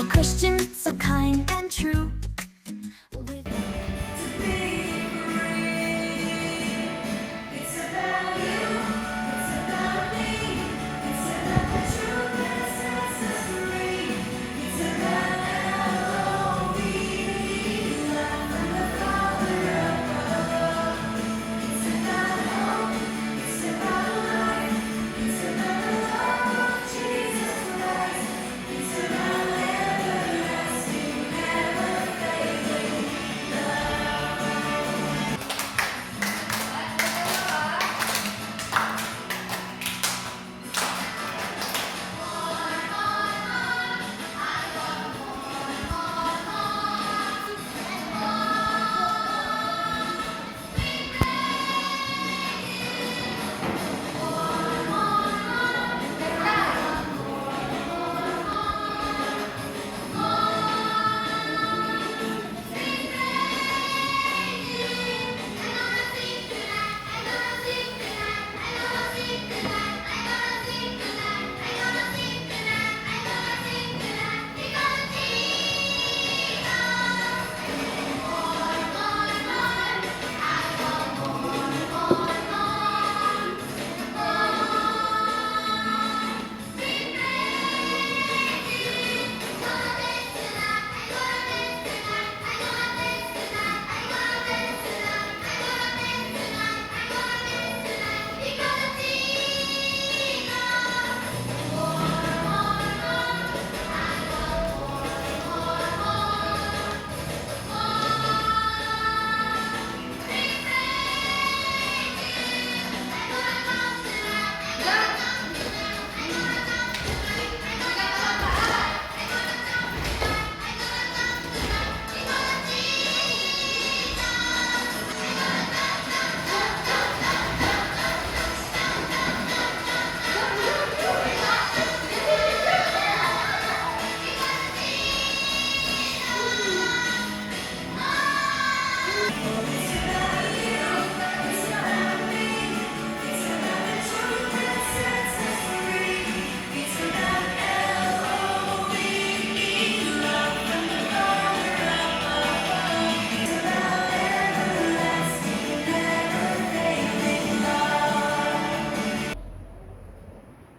a Christian, so kind and true.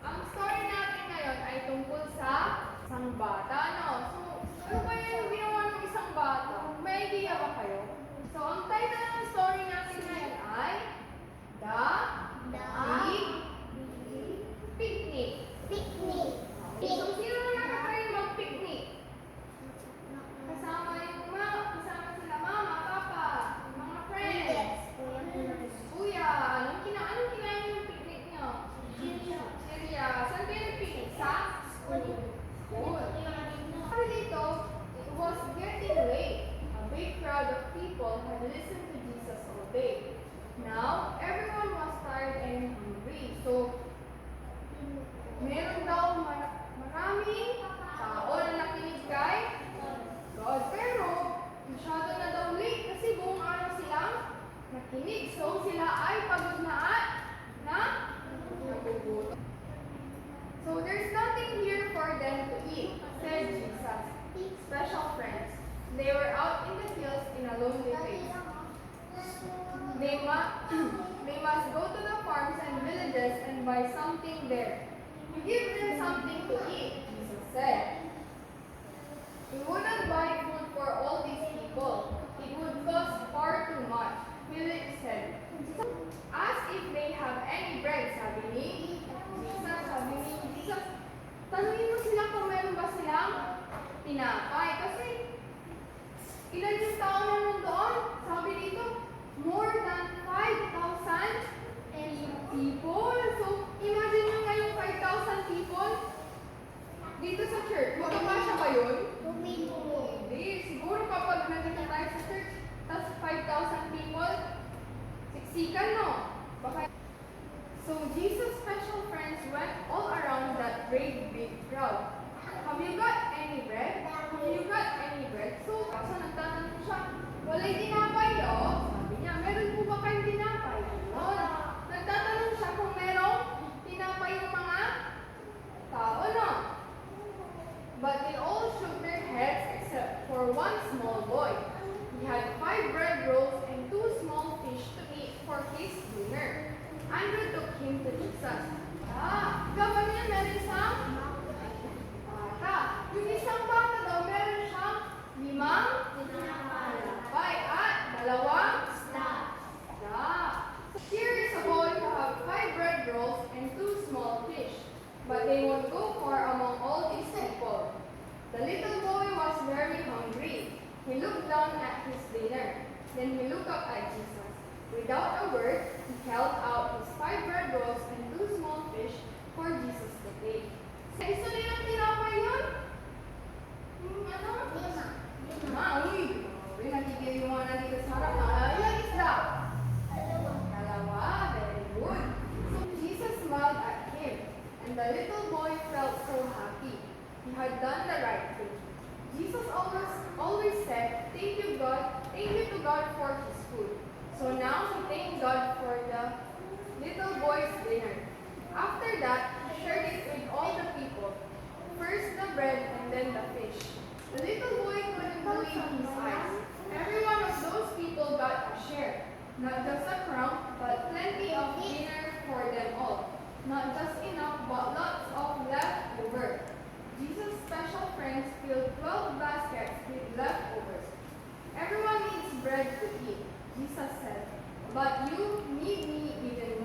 Ang story natin ngayon ay tungkol sa isang bata, no? So, ano ba yung ginawa ng isang bata? May idea ba kayo? So, ang title ng story natin ngayon ay The Big Picnic. So, sino na nakatry mag-picnic? Kasama sila mama, papa, mga friends. Kuya, anong kinain yung picnic niyo? Syria. Saan kayo nag-picnic? Sa school. Sabi dito, it was getting late. A big crowd of people had listened to Jesus all day. Now, everyone was tired and hungry. So, meron daw maraming tao na nakinig kay God. Pero, masyado na daw late kasi buong araw silang nakinig. So, sila ay pagod na at nagugutom. So, there's nothing here for them to eat, said Jesus. Special friends. They were out in the fields in a lonely place. They must go to the farms and villages and buy something there. You give them something to eat, Jesus said. We wouldn't buy food for all these people. It would cost far too much, Philip said. Ask if they have any bread, sabi ni Jesus. Tanungin mo sila kung meron ba silang tinapay. Kasi, ilan yung tao meron doon? Sabi dito, more than 5,000 people. So, imagine nyo ngayong 5,000 people dito sa church. Magkakasya ba yun? Hindi. Siguro kapag nandito tayo sa church, tas 5,000 people, siksikan, no? Baka. So, Jesus' special friends went all around that great big crowd. Have you got any bread? Have you got any bread? So, kasi nagtatanong siya, wala'y tinapay, oh. Sabi niya, meron po ba kayong tinapay? Ganon. Nagtatanong siya kung merong tinapay yung mga tao, no? But they all shook their The little boy felt so happy. He had done the right thing. Jesus always said, thank you to God for his food. So now he thanked God for the little boy's dinner. After that, he shared it with all the people. First the bread and then the fish. The little boy couldn't believe his eyes. Every one of those people got a share. Not just a crumb, but plenty of dinner for them all. Not just enough, but lots of leftover. Jesus' special friends filled 12 baskets with leftovers. Everyone needs bread to eat, Jesus said, but you need me even more.